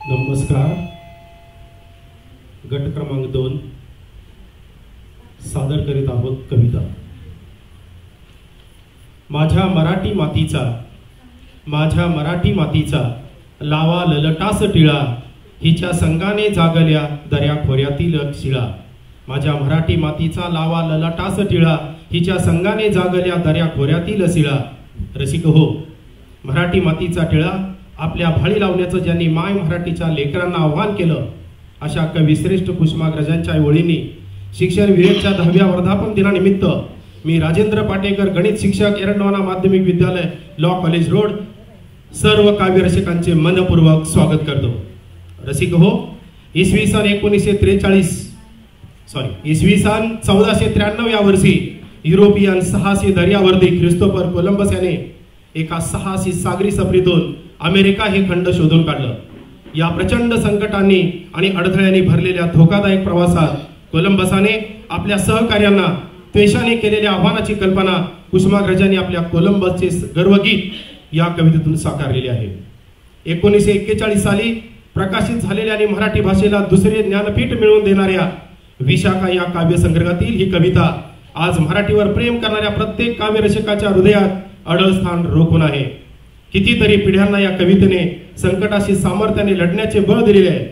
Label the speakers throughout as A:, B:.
A: नमस्कार. गट क्रमांक 2 सादर करीत आहोत कविता. माझ्या मराठी मातीचा लावा ललटास टिळा, हिच्या संगाने जागल्या दर्या खोऱ्यातील शिळा. माझ्या मराठी मातीचा लावा ललटास टिळा, हिच्या संगाने जागल्या दर्या खोऱ्यातील शिळा. रसिक हो, मराठी मातीचा टिळा आपल्या भाळी लावण्याचं ज्यांनी माय मराठीच्या लेकरांना आव्हान केलं, अशा कविश्रेष्ठ कुसुमाग्रजांच्या ओळींनी शिक्षण विवेकच्या 10व्या वर्धापन दिनानिमित्त मी राजेंद्र पाटेकर, गणित शिक्षक, एरंडवाना माध्यमिक विद्यालय, लॉ कॉलेज रोड, सर्व काव्य रसिकांचे मनपूर्वक स्वागत करतो. रसिक हो, इसवी सन 1493 या वर्षी युरोपियन साहसी दर्यावर्दी ख्रिस्तोफर कोलंबस याने एका साहसी सागरी सफरीतून अमेरिका हे खंड शोधून काढलं. या प्रचंड संकटांनी आणि अडथळ्यांनी भरलेल्या धोकादायक प्रवासात कोलंबसाने आपल्या सहकार्यांना त्वेषाने केलेल्या आव्हानाची कल्पना कुसुमाग्रजांनी आपल्या कोलंबसचे गर्वगीत या कवितेतून साकारलेली आहे. 1941 साली प्रकाशित झालेल्या आणि मराठी भाषेला दुसरे ज्ञानपीठ मिळवून देणाऱ्या विशाखा या काव्यसंग्रहातील ही कविता आज मराठीवर प्रेम करणाऱ्या प्रत्येक काव्यरसिकाच्या हृदयात अडळ स्थान रोखून आहे. कितीतरी पिढ्यांना या कवितेने संकटाशी सामर्थ्याने लढण्याचे बळ दिलेले आहे.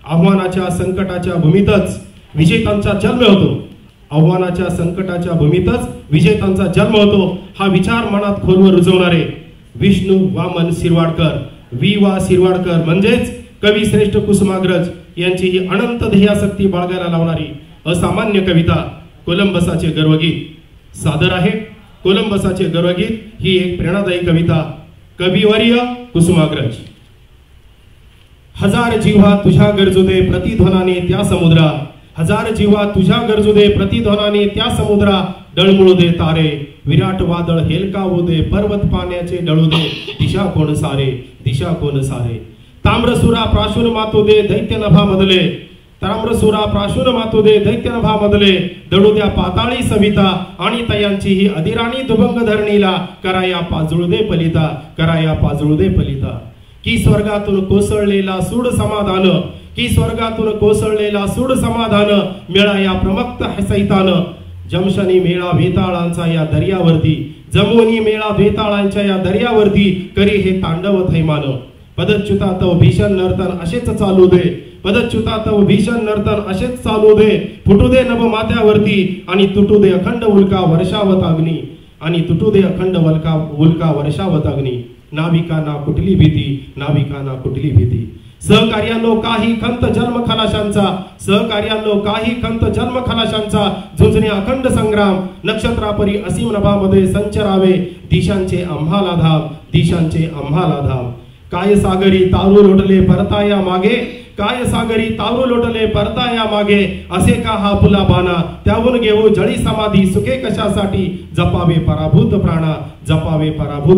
A: आव्हानाच्या संकटाच्या भूमीतच विजेत्यांचा जन्म होतो. आव्हानाच्या संकटाच्या भूमीतच विजेत्यांचा जन्म होतो, हा विचार मनात खोलवर रुजवणारे विष्णू वामन शिरवाडकर, वा शिरवाडकर म्हणजेच कवी श्रेष्ठ कुसुमाग्रज यांची ही अनंत ध्येयासक्ती बाळगायला लावणारी असामान्य कविता कोलंबसाचे गर्वगीत सादर आहे. कोलंबसाचे गर्वगीत ही एक प्रेरणादायी कविता. कविवर्य कुसुमाग्रज. हजार जीवा तुझ्या गरजुदे प्रतिध्वनाने त्या समुद्रा, हजार जीवा तुझ्या गरजुदे प्रतिध्वनाने त्या समुद्रा, डळमुळू दे तारे विराट वादळ हेलकावू दे, पर्वत पाण्याचे डळू दे, दिशा कोण सारे. ताम्रसुरा प्राशुन मातू दे दैत्य नभा मधले, ताम्रसुरा प्राशुन मातू दे दैत्य नभा मधले, दडू द्या पाताळी सविता आणि तयांची ही अधिराणी दुभंग धरणीला, कराया पाजळू दे पलिता. की स्वर्गातून कोसळलेला सूड समाधान, की स्वर्गातून कोसळलेला सूड समाधान, मेळा या प्रमक्त सैतान, जमशनी मेळा वेताळांचा या दर्यावरती, जमोनी मेळा वेताळांच्या या दर्यावरती, करी हे तांडव थैमान. पदच्युता तव भीषण नर्तन असेच चालू दे, पदच्युता तव भीषण नर्तन असेच चालू दे, फुटू दे नभ माथ्यावरती आणि तुटू दे अखंड उल्का वर्षावत अग्नी, आणि तुटू दे अखंड उल्का वर्षावत अग्नी. नाविकांना कुठली भीती, सहकार्यांनो काही खंत जन्म खलाशांचा, झुंजणे अखंड संग्राम, नक्षत्रापरी असीम नभामध्ये संचरावे, दिशांचे आम्हाला धाम. काय सागरी तारू लोटले परताया मागे, असे का हा फुला बाणा, त्याहून घेऊ जळी समाधी, सुखे कशासाठी, जपावे पराभूत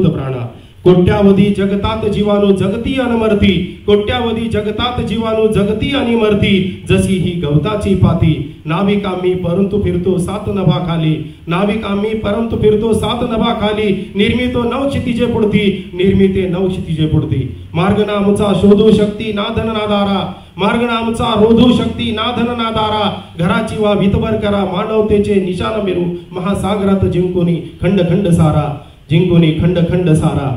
A: प्राणा. कोट्यावधी जगतात जीवाणू जगती अनमरती, कोट्यावधी जगतात जीवाणू जगती आणि मरती, जशी ही गवताची पाती. नाविक आम्ही परंतु फिरतो सात नभाखाली, निर्मितो नव क्षितिजे पुढती. मार्ग नामचा शोधू शक्ती नाधन नादारा, घराची वा वितभर करा, मानवतेचे निशाण मेरू, महासागरात जिंकोनी खंड सारा.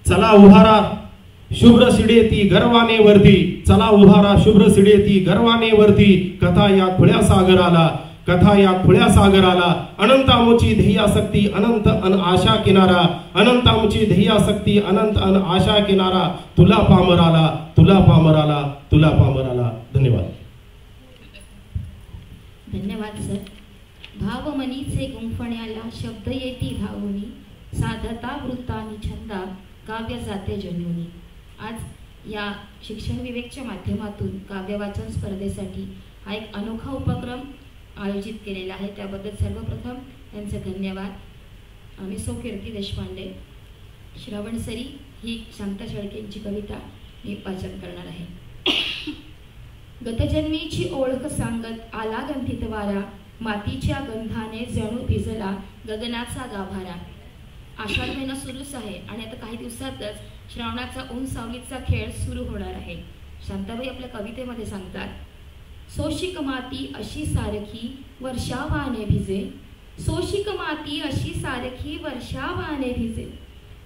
A: चला उभारा शुभ्र सिडेती गर्वाने वरती, कथा या खुळ्या सागराला, अनंत आमुची ध्येयासक्ती अनंत अन आशा किनारा, तुला पामराला.
B: धन्यवाद सर. भावमनीचे गुंफण्याला शब्द येती भावनी, साधता वृत्तानी छंदा काव्य जाते जन्मनी. आज या शिक्षण विवेकच्या माध्यमातून काव्य वाचन स्पर्धेसाठी हा एक अनोखा उपक्रम आयोजित केलेला आहे, त्याबद्दल सर्वप्रथम त्यांचे धन्यवाद. आम्ही सौ कीर्ती देशपांडे. श्रवणसरी ही शांता शेळकेंची कविता मी वाचन करणार आहे. गतजन्मीची ओळख सांगत आला गंधित वारा, मातीच्या गंधाने जणू भिजला गगनाचा गाभारा. आषाढ महिना सुरूच आहे आणि आता काही दिवसातच श्रावणाचा ऊन सावलीचा खेळ सुरू होणार आहे. शांताबाई आपल्या कवितेमध्ये सांगतात, सोशिक माती अशी सारखी वर्षावाने भिजे, सोशिक माती अशी सारखी वर्षावाने भिजे,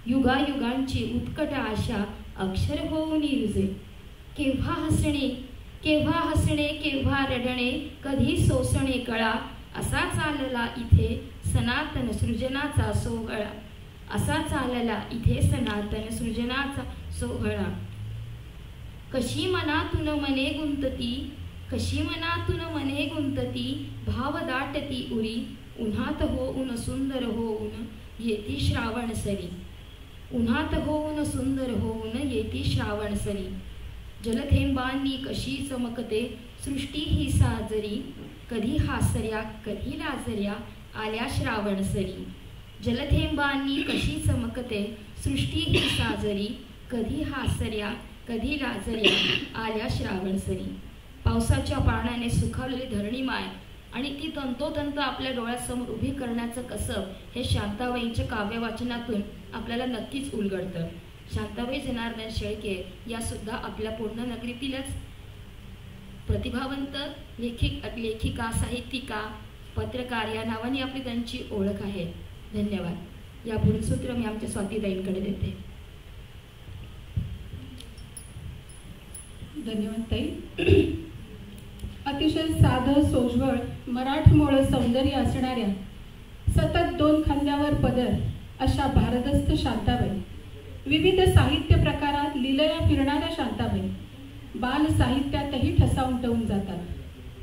B: युगायुगांची उत्कट आशा अक्षर होऊन रुजे. केव्हा हसणे केव्हा हसणे केव्हा रडणे, कधी सोसणे कळा, असा चालला इथे सनातन सृजनाचा सोहळा, असा चालला इथे सनातन सृजनाचा सोहळा. कशी मनातून मने गुंतती, कशी मनातून मने गुंतती, भाव दाटती उरी, उन्हात होऊन सुंदर होऊन येती श्रावण सरी, उन्हात होऊन सुंदर होऊन येती श्रावण सरी. जलथेंबांनी कशी चमकते सृष्टी ही साजरी, कधी हासऱ्या कधी लाजऱ्या आल्या श्रावण सरी. जलथेंबांनी कशी चमकते सृष्टी ही साजरी, कधी हासऱ्या कधी लाजऱ्या आल्या श्रावण सरी. पावसाच्या पाण्याने सुखावलेली धरणी माय आणि ती तंतोतंत आपल्या डोळ्यासमोर उभी करण्याचं कसब हे शांताबाईंच्या काव्यवाचनातून आपल्याला नक्कीच उलगडतं. शांताबाई जनार्दन शेळके या सुद्धा आपल्या पूर्णनगरीतीलच प्रतिभावंत लेखिका, साहित्यिका, पत्रकार या नावाने आपली त्यांची ओळख आहे. धन्यवाद. या पुढील सूत्र मी आमच्या स्वातीताईंकडे देते.
C: धन्यवाद ताई. अतिशय साधं सोज्वळ मराठमोळं सौंदर्य असणाऱ्या, सतत दोन खांद्यावर पदर अशा भारदस्त शांताबाई, विविध साहित्य प्रकारात लीलया फिरणाऱ्या शांताबाई बाल साहित्यातही ठसा उमटवून जातात.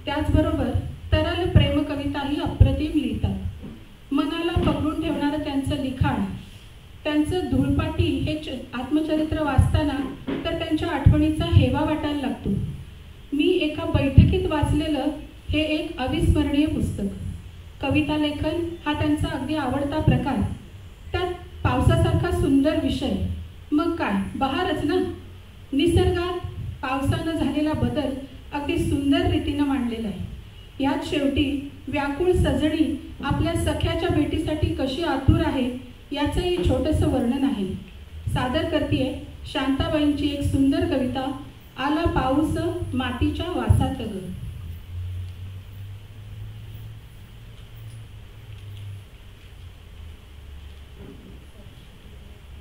C: त्याचबरोबर तरल प्रेम कविताही अप्रतिम लिहितात. मनाला पकडून ठेवणारं त्यांचं लिखाण, त्यांचं धूळपाटी हे आत्मचरित्र वाचताना तर त्यांच्या आठवणीचा हेवा वाटायला लागतो. मी एका बैठकीत वाचलेलं हे एक अविस्मरणीय पुस्तक. कविता लेखन हा त्यांचा अगदी आवडता प्रकार, त्यात पावसासारखा सुंदर विषय. मग काय बहारच ना. निसर्गात पावसानं झालेला बदल अगदी सुंदर रीतीनं मांडलेला आहे. यात शेवटी व्याकुळ सजणी आपल्या सख्याच्या भेटीसाठी कशी आतुर आहे याचंही छोटंसं वर्णन आहे. सादर करतीये शांताबाईंची एक सुंदर कविता, आला पाऊस मातीच्या वासात ग.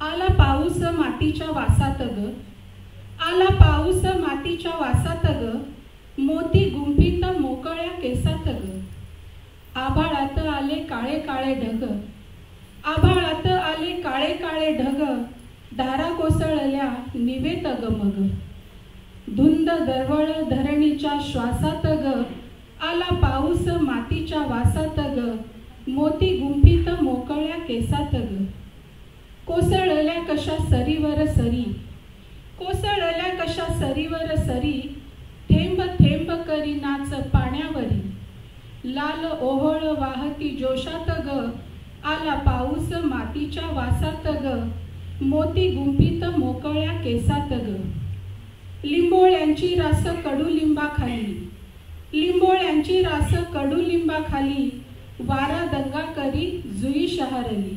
C: आला पाऊस मातीच्या वासात ग, आला पाऊस मातीच्या वासात ग, मोती गुंफीत मोकळ्या केसात ग. आभाळात आले काळे काळे ढग, आभाळात आले काळे काळे ढग, धारा कोसळल्या निवेत ग मग. धुंद दरवळ धरणीच्या श्वासात ग, आला पाऊस मातीच्या वासात ग, मोती गुंफीत मोकळ्या केसात ग. कोसळल्या कशा सरीवर सरी, कोसळल्या कशा सरीवर सरी, थेंब थेंब करी नाच पाण्यावरी. लाल ओहळ वाहती जोशात ग, आला पाऊस मातीच्या वासात ग, मोती गुंफीत मोकळ्या केसात ग. लिंबोळ्यांची रास कडुलिंबाखाली, लिंबोळ्यांची रास कडुलिंबाखाली, वारा दंगा करी जुई शहारली,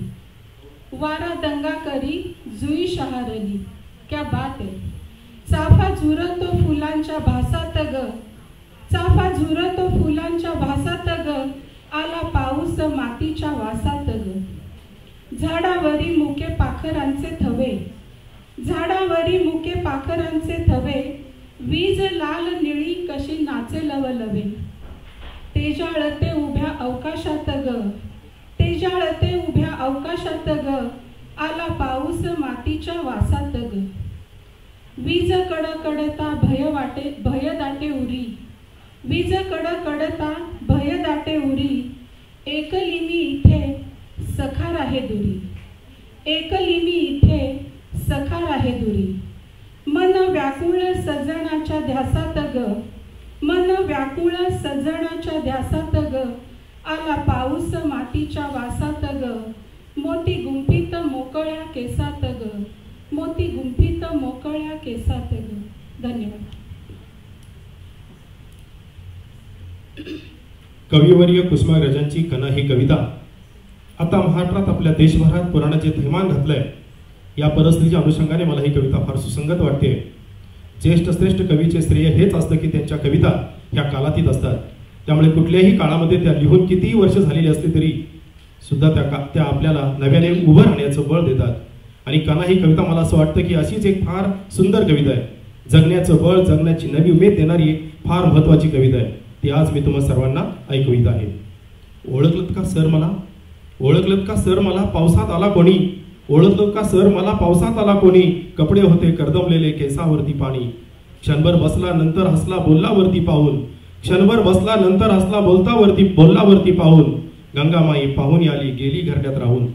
C: वारा दंगा करी जुई शहारली. क्या बात आहे. चाफा झुरतो फुलांच्या भासात ग, चाफा झुरतो फुलांच्या भासात ग, आला पाऊस मातीच्या वासात ग. झाडावरी मुके पाखरांचे थवे, झाडावरी मुके पाखरांचे थवे, वीज लाल निळी कशी नाचे लवलवे. तेजाळते उभ्या अवकाशात ग, तेजाळते उभ्या अवकाशात ग, आला पाऊस मातीच्या वासात ग. वीज कडकडता भय वाटे भय दाटे उरी, वीज कडकडता भय दाटे उरी, एकलिमी इथे सखार आहे दुरी, एकलिमी इथे सखार आहे दुरी. मन व्याकुळ सजणाच्या ध्यासात ग, मन व्याकुळ सजणाच्या ध्यासात ग, आला पाऊस मातीच्या वासात ग, मोती गुंफीत मोकळ्या केसात ग, मोती गुंफीत मोकळ्या केसात ग. धन्यवाद.
A: कविवर्य कुसुमाग्रजांची कणा ही कविता आता महाराष्ट्रात आपल्या देशभरात पुराणाचे थैमान घातलंय. या परिस्थितीच्या अनुषंगाने मला ही कविता फार सुसंगत वाटते. ज्येष्ठ श्रेष्ठ कवीचे श्रेय हेच असतं की त्यांच्या कविता ह्या कालातीत असतात. त्यामुळे कुठल्याही काळामध्ये त्या लिहून कितीही वर्ष झालेली असली तरी सुद्धा त्या आपल्याला नव्याने उभं राहण्याचं बळ देतात. आणि कणा ही कविता मला असं वाटतं की अशीच एक फार सुंदर कविता आहे. जगण्याचं बळ, जगण्याची नवी उमेद देणारी एक फार महत्वाची कविता आहे. ती आज मी तुम्हा सर्वांना ऐकवीत आहे. ओळखलत का सर मला, ओळखलत का सर मला पावसात आला कोणी, ओळखलं का सर मला पावसात आला कोणी, कपडे होते कर्दमलेले केसावरती पाणी, क्षणभर बसला नंतर हसला बोलला वरती पाहून, क्षणभर बसला नंतर हसला बोलला वरती पाहून, गंगामाई पाहून आली गेली घरट्यात राहून.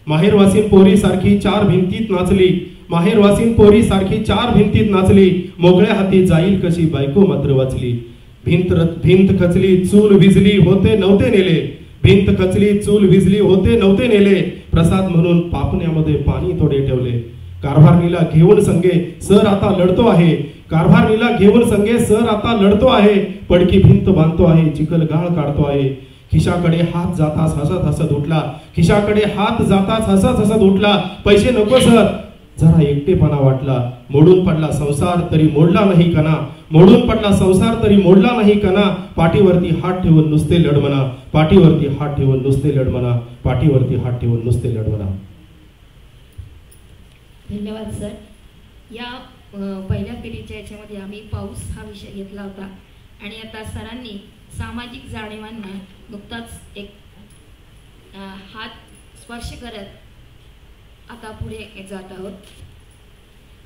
A: माहेरवासीन पोरी सारखी चार भिंतीत नाचली, माहेरवासीन पोरी सारखी चार भिंतीत नाचली, मोकळ्या हाती जाईल कशी बायको मात्र वाचली. भिंत खचली चूल विजली होते नव्हते नेले, भिंत खचली चूल विजली होते नव्हते नेले, प्रसाद म्हणून पापण्यामध्ये पाणी थोडे ठेवले. कारभारणीला घेऊन संगे सर आता लढतो आहे, कारभारणीला घेऊन संगे सर आता लढतो आहे, पडकी भिंत बांधतो आहे चिखल गाळ काढतो आहे. खिशाकडे हात जाताच हसत हसत उठला, खिशाकडे हात जाताच हसत हसत उठला, पैसे नको सर जरा एकटेपणा वाटला, मोडून पडला संसार तरी मोडला नाही कणा, मोडून पडला संसार तरी मोडला नाही कणा, पाठीवरती हात ठेवून नुसते लढ म्हणा, पाठीवरती हात ठेवून नुसते लढ म्हणा, पाठीवरती हात ठेवून नुसते लढ म्हणा.
B: धन्यवाद सर. या पहिल्या फेरीच्या याच्यामध्ये आम्ही पाऊस हा विषय घेतला होता आणि आता सरांनी सामाजिक जाणीवांना नुकताच एक हात स्पर्श करत आता पुढे जात आहोत.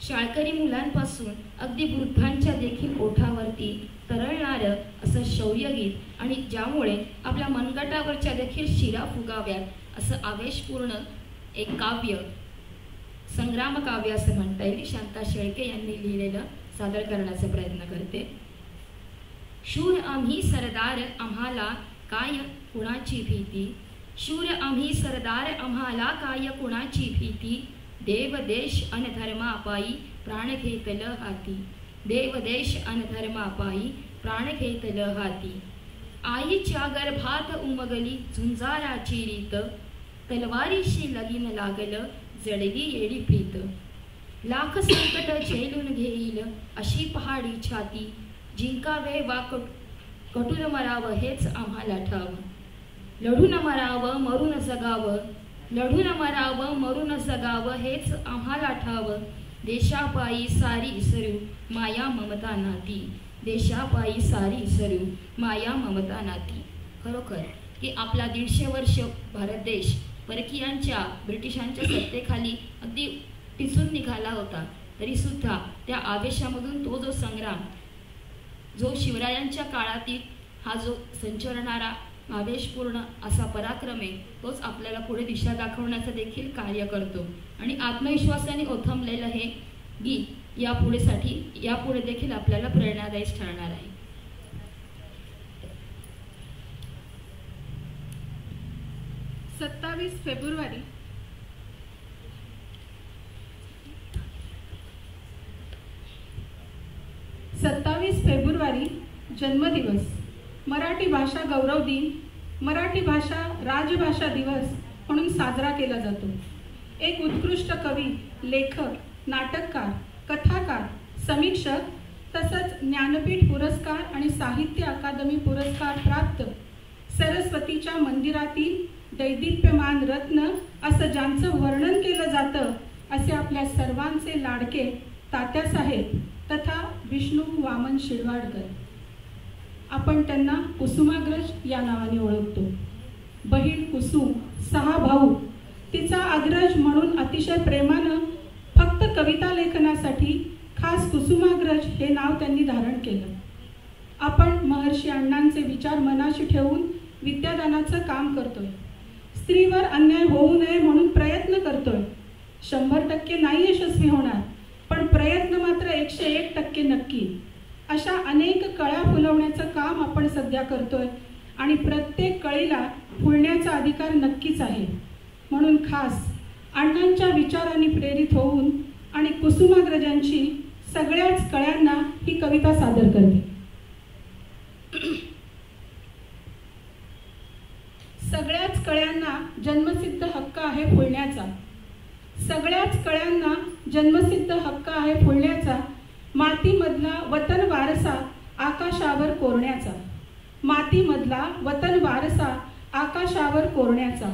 B: शाळकरी मुलांपासून अगदी वृद्धांच्या देखील ओठावरती तरळणारं असं शौर्यगीत आणि ज्यामुळे आपल्या मनगटावरच्या देखील शिरा फुगाव्यात असं आवेशपूर्ण एक काव्य, संग्राम काव्य असं म्हणता येईल, शांता शेळके यांनी लिहिलेलं सादर करण्याचा प्रयत्न करते. शूर आम्ही सरदार आम्हाला काय कुणाची भीती, शूर आम्ही सरदार आम्हाला काय कुणाची भीती, देव देश अन धर्मापायी प्राण घेतल हाती, देव देश अन धर्मापायी प्राण घेतल हाती. आईच्या गर्भात उमगली झुंजाराची रीत, तलवारीशी लगीन लागल जडली येडी प्रीत. लाख संकट झेलून घेईल अशी पहाडी छाती, जिंकावे वा कटून मरावं हेच आम्हाला ठाव. लढून मरावं मरून जगावं, लढून मरावं मरून जगावं हेच आम्हाला ठाव. देशापायी सारी इसरू माया ममता नाती, देशापायी सारी इसरू माया ममता नाती. खरोखर की आपला 150 वर्ष भारत देश परकीयांच्या ब्रिटिशांच्या सत्तेखाली अगदी पिसून निघाला होता, तरी सुद्धा त्या आवेशामधून तो जो संग्राम, जो शिवरायांच्या काळातील हा जो संचरणारा आवेशपूर्ण असा पराक्रम आहे, तोच आपल्याला पुढे दिशा दाखवण्याचं देखील कार्य करतो. आणि आत्मविश्वासाने ओथंबलेलं हे गीत यापुढे देखील आपल्याला प्रेरणादायी ठरणार आहे.
C: फेब्रुवारी 27 फेब्रुवारी जन्मदिवस, मराठी भाषा गौरव दिन, मराठी भाषा राजभाषा दिवस म्हणून साजरा केला जातो. एक उत्कृष्ट कवी, लेखक, नाटककार, कथाकार, समीक्षक तसंच ज्ञानपीठ पुरस्कार आणि साहित्य अकादमी पुरस्कार प्राप्त, सरस्वतीच्या मंदिरातील दैदिप्यमान रत्न असं ज्यांचं वर्णन केलं जातं असे आपल्या सर्वांचे लाडके तात्यासाहेब तथा विष्णू वामन शिरवाडकर. आपण त्यांना कुसुमाग्रज या नावाने ओळखतो. बहीण कुसुम, 6 भाऊ, तिचा अग्रज म्हणून अतिशय प्रेमानं फक्त कविता लेखनासाठी खास कुसुमाग्रज हे नाव त्यांनी धारण केलं. आपण महर्षी अण्णांचे विचार मनाशी ठेवून विद्यादानाचं काम करतोय. स्त्रीवर अन्याय होऊ नये म्हणून प्रयत्न करतोय. 100% नाही यशस्वी होणार, पण प्रयत्न मात्र 101% नक्की. अशा अनेक कळ्या फुलवण्याचं काम आपण सध्या करतोय आणि प्रत्येक कळीला फुलण्याचा अधिकार नक्कीच आहे. म्हणून खास अण्णांच्या विचारांनी प्रेरित होऊन आणि कुसुमाग्रजांची सगळ्याच कळ्यांना ही कविता सादर करते. मातीमधला वतन वारसा आकाशावर कोरण्याचा, मातीमधला वतन वारसा आकाशावर कोरण्याचा.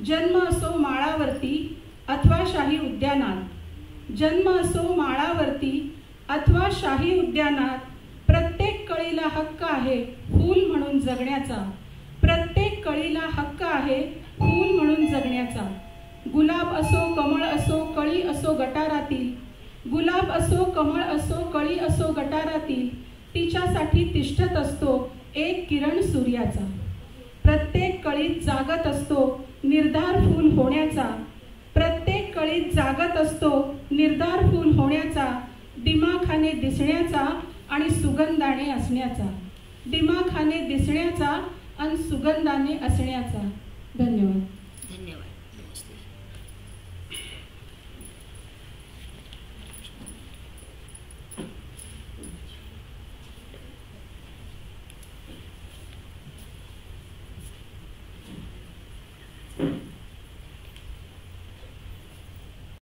C: जन्म असो माळावरती अथवा शाही उद्यानात, जन्म असो माळावरती अथवा शाही उद्यानात, प्रत्येक कळीला हक्क आहे फूल म्हणून जगण्याचा, प्रत्येक कळीला हक्क आहे फूल म्हणून जगण्याचा. गुलाब असो कमळ असो कळी असो गटारातील, गुलाब असो कमळ असो कळी असो गटारातील, तिच्यासाठी तिष्ठत असतो एक किरण सूर्याचा. प्रत्येक कळीत जागत असतो निर्धार फूल होण्याचा, प्रत्येक कळीत जागत असतो निर्धार फूल होण्याचा. दिमाखाने दिसण्याचा आणि सुगंधाने असण्याचा, दिमाखाने दिसण्याचा आणि सुगंधाने असण्याचा.